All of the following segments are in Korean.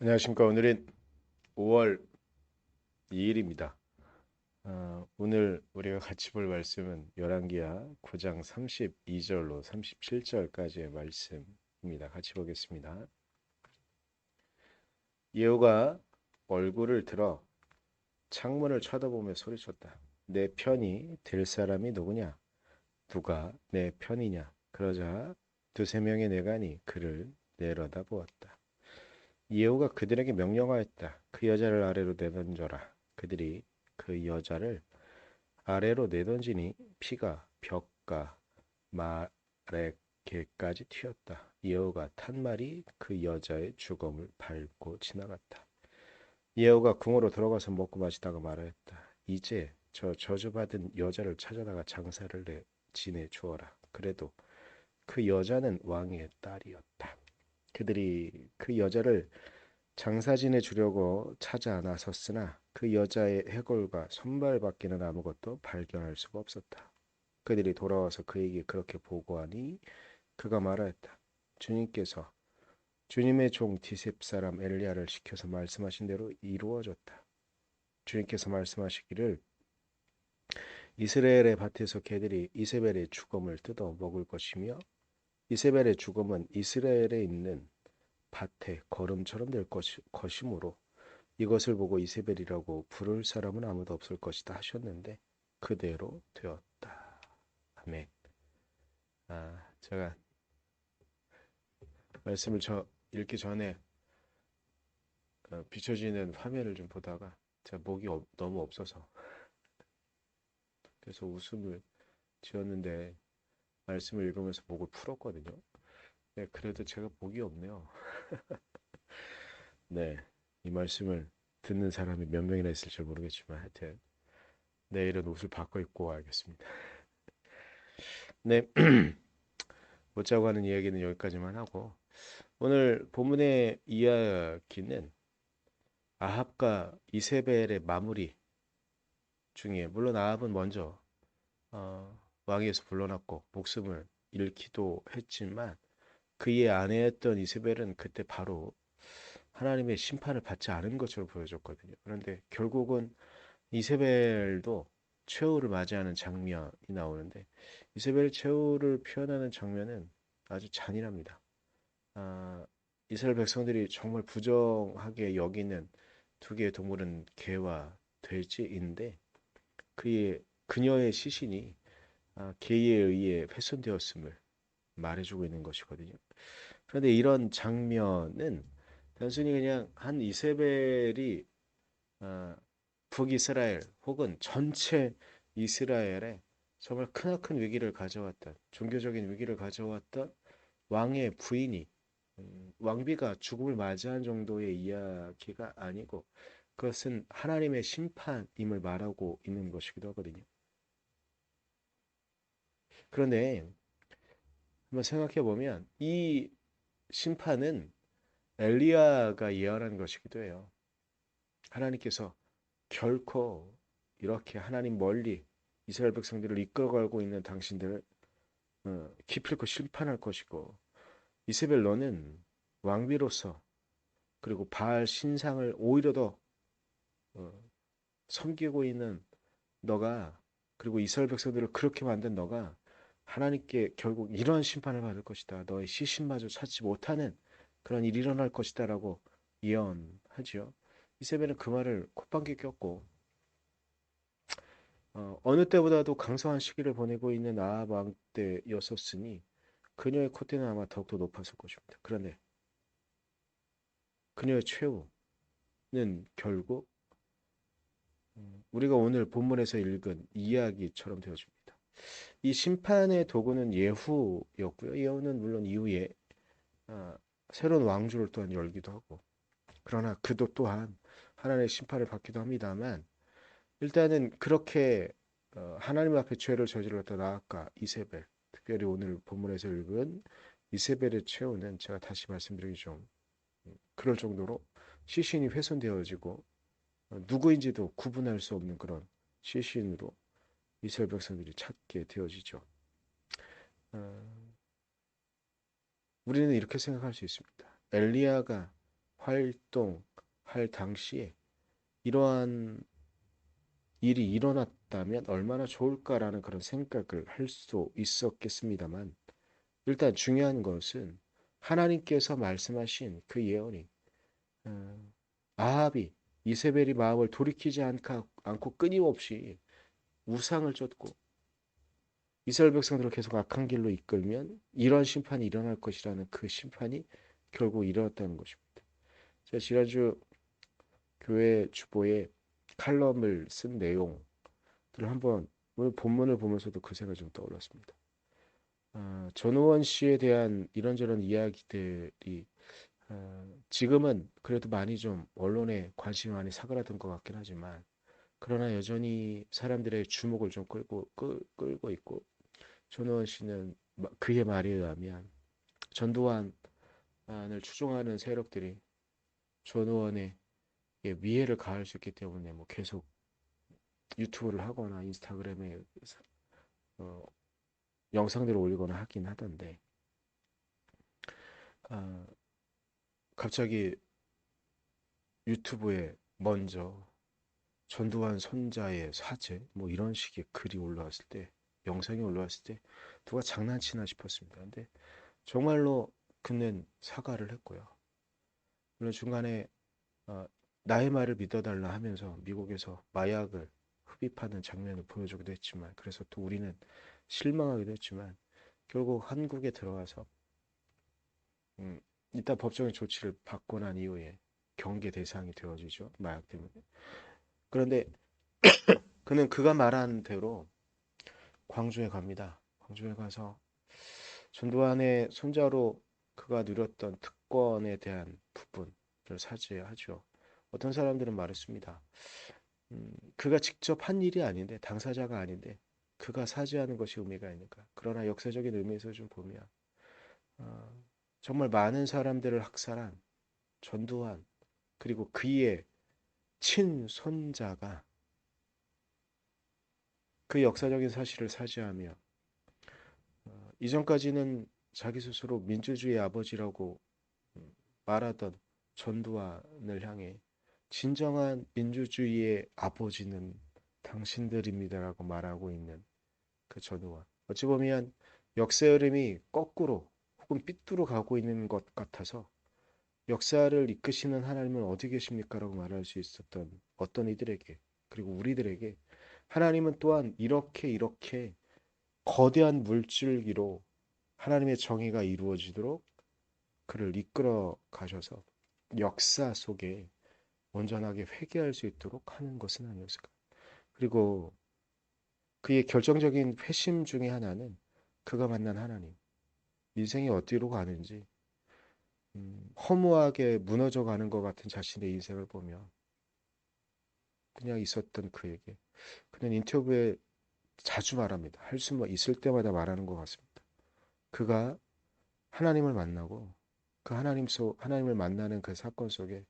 안녕하십니까. 오늘은 5월 2일입니다. 오늘 우리가 같이 볼 말씀은 열왕기하 9장 32절로 37절까지의 말씀입니다. 같이 보겠습니다. 예후가 얼굴을 들어 창문을 쳐다보며 소리쳤다. 내 편이 될 사람이 누구냐? 누가 내 편이냐? 그러자 두세 명의 내간이 그를 내려다 보았다. 예후가 그들에게 명령하였다. 그 여자를 아래로 내던져라. 그들이 그 여자를 아래로 내던지니 피가 벽과 마레개까지 튀었다. 예후가 탄 말이 그 여자의 주검을 밟고 지나갔다. 예후가 궁으로 들어가서 먹고 마시다가 말하였다. 이제 저 저주받은 여자를 찾아다가 장사를 지내 주어라. 그래도 그 여자는 왕의 딸이었다. 그들이 그 여자를 장사진에 주려고 찾아 나섰으나 그 여자의 해골과 손발밖에는 아무것도 발견할 수가 없었다. 그들이 돌아와서 그에게 그렇게 보고하니 그가 말하였다. 주님께서 주님의 종 디셉 사람 엘리야를 시켜서 말씀하신 대로 이루어졌다. 주님께서 말씀하시기를 이스라엘의 밭에서 개들이 이세벨의 주검을 뜯어 먹을 것이며 이세벨의 주검은 이스라엘에 있는 밭에 거름처럼 될 것이므로 이것을 보고 이세벨이라고 부를 사람은 아무도 없을 것이다 하셨는데 그대로 되었다. 아멘. 제가 말씀을 읽기 전에 비춰지는 화면을 좀 보다가 제가 목이 너무 없어서 그래서 웃음을 지었는데 말씀을 읽으면서 목을 풀었거든요. 네, 그래도 제가 목이 없네요. 네, 이 말씀을 듣는 사람이 몇 명이나 있을지 모르겠지만 하여튼 내일은 옷을 바꿔 입고 와야겠습니다. 네, 못 자고 하는 이야기는 여기까지만 하고 오늘 본문의 이야기는 아합과 이세벨의 마무리 중에 물론 아합은 먼저 왕위에서 물러났고 목숨을 잃기도 했지만 그의 아내였던 이세벨은 그때 바로 하나님의 심판을 받지 않은 것으로 보여졌거든요. 그런데 결국은 이세벨도 최후를 맞이하는 장면이 나오는데 이세벨 최후를 표현하는 장면은 아주 잔인합니다. 아, 이스라엘 백성들이 정말 부정하게 여기는 두 개의 동물은 개와 돼지인데 그녀의 시신이 개에 의해 훼손되었음을 말해주고 있는 것이거든요. 그런데 이런 장면은 단순히 그냥 한 이세벨이 아, 북이스라엘 혹은 전체 이스라엘에 정말 크나큰 위기를 가져왔던 종교적인 위기를 가져왔던 왕의 부인이 왕비가 죽음을 맞이한 정도의 이야기가 아니고 그것은 하나님의 심판임을 말하고 있는 것이기도 하거든요. 그런데 한번 생각해 보면 이 심판은 엘리야가 예언한 것이기도 해요. 하나님께서 결코 이렇게 하나님 멀리 이스라엘 백성들을 이끌어가고 있는 당신들을 기필코 심판할 것이고 이세벨 너는 왕비로서 그리고 바알 신상을 오히려 더 어, 섬기고 있는 너가 그리고 이스라엘 백성들을 그렇게 만든 너가 하나님께 결국 이러한 심판을 받을 것이다. 너의 시신마저 찾지 못하는 그런 일이 일어날 것이다라고 예언하지요. 이세벨은 그 말을 콧방귀 꼈고 어느 때보다도 강성한 시기를 보내고 있는 아합 왕 때였었으니 그녀의 콧대는 아마 더욱더 높았을 것입니다. 그런데 그녀의 최후는 결국 우리가 오늘 본문에서 읽은 이야기처럼 되어집니다. 이 심판의 도구는 예후였고요. 예후는 물론 이후에 아, 새로운 왕조를 또한 열기도 하고 그러나 그도 또한 하나님의 심판을 받기도 합니다만 일단은 그렇게 하나님 앞에 죄를 저질렀던 아합과 이세벨 특별히 오늘 본문에서 읽은 이세벨의 최후는 제가 다시 말씀드리기 좀 그럴 정도로 시신이 훼손되어지고 누구인지도 구분할 수 없는 그런 시신으로 이스라엘 백성들이 찾게 되어지죠. 어, 우리는 이렇게 생각할 수 있습니다. 엘리야가 활동할 당시에 이러한 일이 일어났다면 얼마나 좋을까라는 그런 생각을 할 수 있었겠습니다만 일단 중요한 것은 하나님께서 말씀하신 그 예언이 어, 아합이 이세벨이 마음을 돌이키지 않고 끊임없이 우상을 쫓고 이스라엘 백성들을 계속 악한 길로 이끌면 이러한 심판이 일어날 것이라는 그 심판이 결국 일어났다는 것입니다. 제가 지난주 교회 주보에 칼럼을 쓴 내용들을 한번 오늘 본문을 보면서도 그 생각이 좀 떠올랐습니다. 전우원 씨에 대한 이런저런 이야기들이 지금은 그래도 많이 좀 언론에 관심이 많이 사그라든 것 같긴 하지만 그러나 여전히 사람들의 주목을 좀 끌고 있고 전우원 씨는 그의 말에 의하면 전두환을 추종하는 세력들이 전우원의 위해를 가할 수 있기 때문에 뭐 계속 유튜브를 하거나 인스타그램에 어, 영상들을 올리거나 하긴 하던데 아, 갑자기 유튜브에 먼저 전두환 손자의 사죄 뭐 이런 식의 글이 올라왔을 때 영상이 올라왔을 때 누가 장난치나 싶었습니다. 근데 정말로 그는 사과를 했고요. 물론 중간에 어, 나의 말을 믿어달라 하면서 미국에서 마약을 흡입하는 장면을 보여주기도 했지만 그래서 또 우리는 실망하기도 했지만 결국 한국에 들어와서 음, 일단 법적인 조치를 받고 난 이후에 경계 대상이 되어지죠. 마약 때문에. 그런데 그는 그가 말한 대로 광주에 갑니다. 광주에 가서 전두환의 손자로 그가 누렸던 특권에 대한 부분을 사죄하죠. 어떤 사람들은 말했습니다. 그가 직접 한 일이 아닌데 당사자가 아닌데 그가 사죄하는 것이 의미가 있는가. 그러나 역사적인 의미에서 좀 보면 어, 정말 많은 사람들을 학살한 전두환 그리고 그의 친손자가 그 역사적인 사실을 사죄하며 이전까지는 자기 스스로 민주주의의 아버지라고 말하던 전두환을 향해 진정한 민주주의의 아버지는 당신들입니다라고 말하고 있는 그 전두환. 어찌 보면 역사의 흐름이 거꾸로 혹은 삐뚤어 가고 있는 것 같아서 역사를 이끄시는 하나님은 어디 계십니까라고 말할 수 있었던 어떤 이들에게 그리고 우리들에게 하나님은 또한 이렇게 거대한 물줄기로 하나님의 정의가 이루어지도록 그를 이끌어 가셔서 역사 속에 온전하게 회개할 수 있도록 하는 것은 아니었을까. 그리고 그의 결정적인 회심 중에 하나는 그가 만난 하나님, 인생이 어디로 가는지 허무하게 무너져 가는 것 같은 자신의 인생을 보며 그냥 있었던 그에게 그는 인터뷰에 자주 말합니다. 할 수 있을 때마다 말하는 것 같습니다. 그가 하나님을 만나고 그 하나님을 만나는 그 사건 속에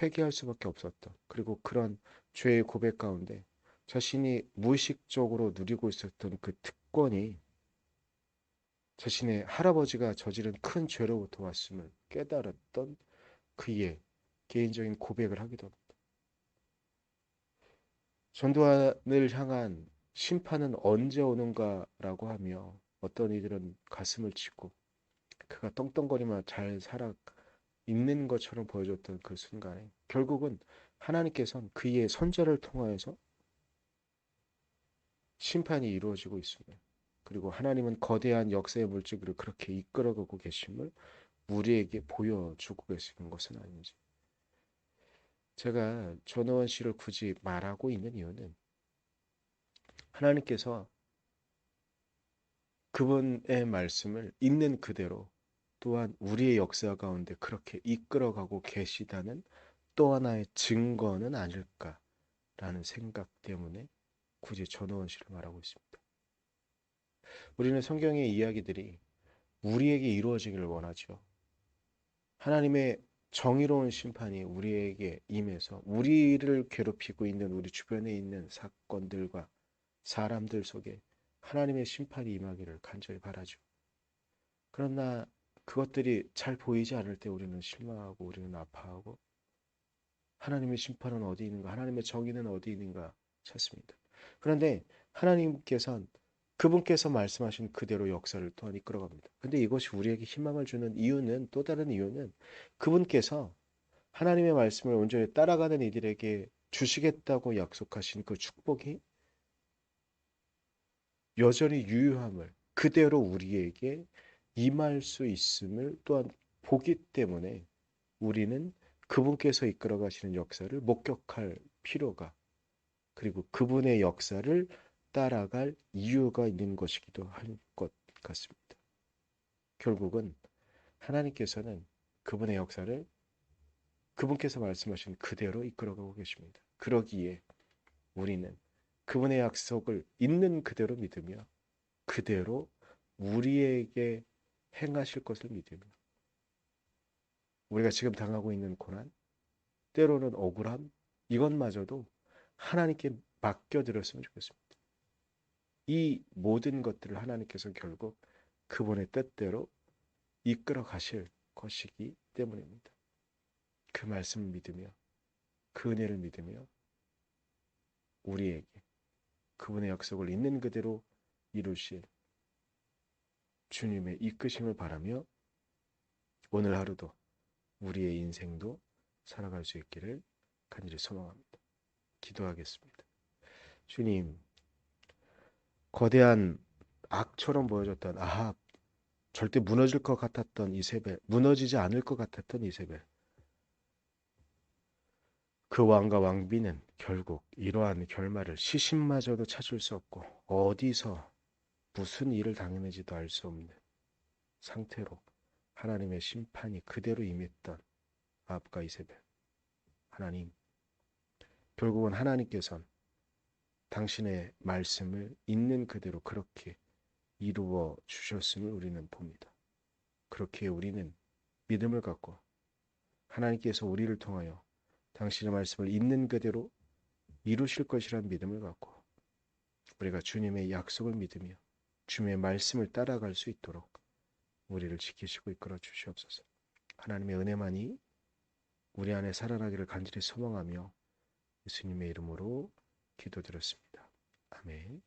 회개할 수밖에 없었던 그리고 그런 죄의 고백 가운데 자신이 무의식적으로 누리고 있었던 그 특권이 자신의 할아버지가 저지른 큰 죄로부터 왔음을 깨달았던 그의 개인적인 고백을 하기도 합니다. 전두환을 향한 심판은 언제 오는가라고 하며 어떤 이들은 가슴을 치고 그가 떵떵거리며 잘 살아 있는 것처럼 보여줬던 그 순간에 결국은 하나님께서는 그의 선자를 통하여서 심판이 이루어지고 있습니다. 그리고 하나님은 거대한 역사의 물질을 그렇게 이끌어가고 계심을 우리에게 보여주고 계시는 것은 아닌지. 제가 전호원 씨를 굳이 말하고 있는 이유는 하나님께서 그분의 말씀을 있는 그대로 또한 우리의 역사 가운데 그렇게 이끌어가고 계시다는 또 하나의 증거는 아닐까라는 생각 때문에 굳이 전호원 씨를 말하고 있습니다. 우리는 성경의 이야기들이 우리에게 이루어지기를 원하죠. 하나님의 정의로운 심판이 우리에게 임해서 우리를 괴롭히고 있는 우리 주변에 있는 사건들과 사람들 속에 하나님의 심판이 임하기를 간절히 바라죠. 그러나 그것들이 잘 보이지 않을 때 우리는 실망하고 우리는 아파하고 하나님의 심판은 어디 있는가? 하나님의 정의는 어디 있는가? 찾습니다. 그런데 하나님께서는 그분께서 말씀하신 그대로 역사를 또한 이끌어갑니다. 근데 이것이 우리에게 희망을 주는 이유는 또 다른 이유는 그분께서 하나님의 말씀을 온전히 따라가는 이들에게 주시겠다고 약속하신 그 축복이 여전히 유효함을 그대로 우리에게 임할 수 있음을 또한 보기 때문에 우리는 그분께서 이끌어 가시는 역사를 목격할 필요가 그리고 그분의 역사를 따라갈 이유가 있는 것이기도 할 것 같습니다. 결국은 하나님께서는 그분의 역사를 그분께서 말씀하신 그대로 이끌어가고 계십니다. 그러기에 우리는 그분의 약속을 있는 그대로 믿으며 그대로 우리에게 행하실 것을 믿으며 우리가 지금 당하고 있는 고난, 때로는 억울함, 이것마저도 하나님께 맡겨드렸으면 좋겠습니다. 이 모든 것들을 하나님께서 결국 그분의 뜻대로 이끌어 가실 것이기 때문입니다. 그 말씀을 믿으며 그 은혜를 믿으며 우리에게 그분의 약속을 있는 그대로 이루실 주님의 이끄심을 바라며 오늘 하루도 우리의 인생도 살아갈 수 있기를 간절히 소망합니다. 기도하겠습니다. 주님, 거대한 악처럼 보여졌던 아합, 절대 무너질 것 같았던 이세벨, 무너지지 않을 것 같았던 이세벨. 그 왕과 왕비는 결국 이러한 결말을 시신마저도 찾을 수 없고 어디서 무슨 일을 당했는지도 알 수 없는 상태로 하나님의 심판이 그대로 임했던 아합과 이세벨. 하나님, 결국은 하나님께서는 당신의 말씀을 있는 그대로 그렇게 이루어 주셨음을 우리는 봅니다. 그렇게 우리는 믿음을 갖고 하나님께서 우리를 통하여 당신의 말씀을 있는 그대로 이루실 것이라는 믿음을 갖고 우리가 주님의 약속을 믿으며 주님의 말씀을 따라갈 수 있도록 우리를 지키시고 이끌어 주시옵소서. 하나님의 은혜만이 우리 안에 살아나기를 간절히 소망하며 예수님의 이름으로 기도드렸습니다. 아멘.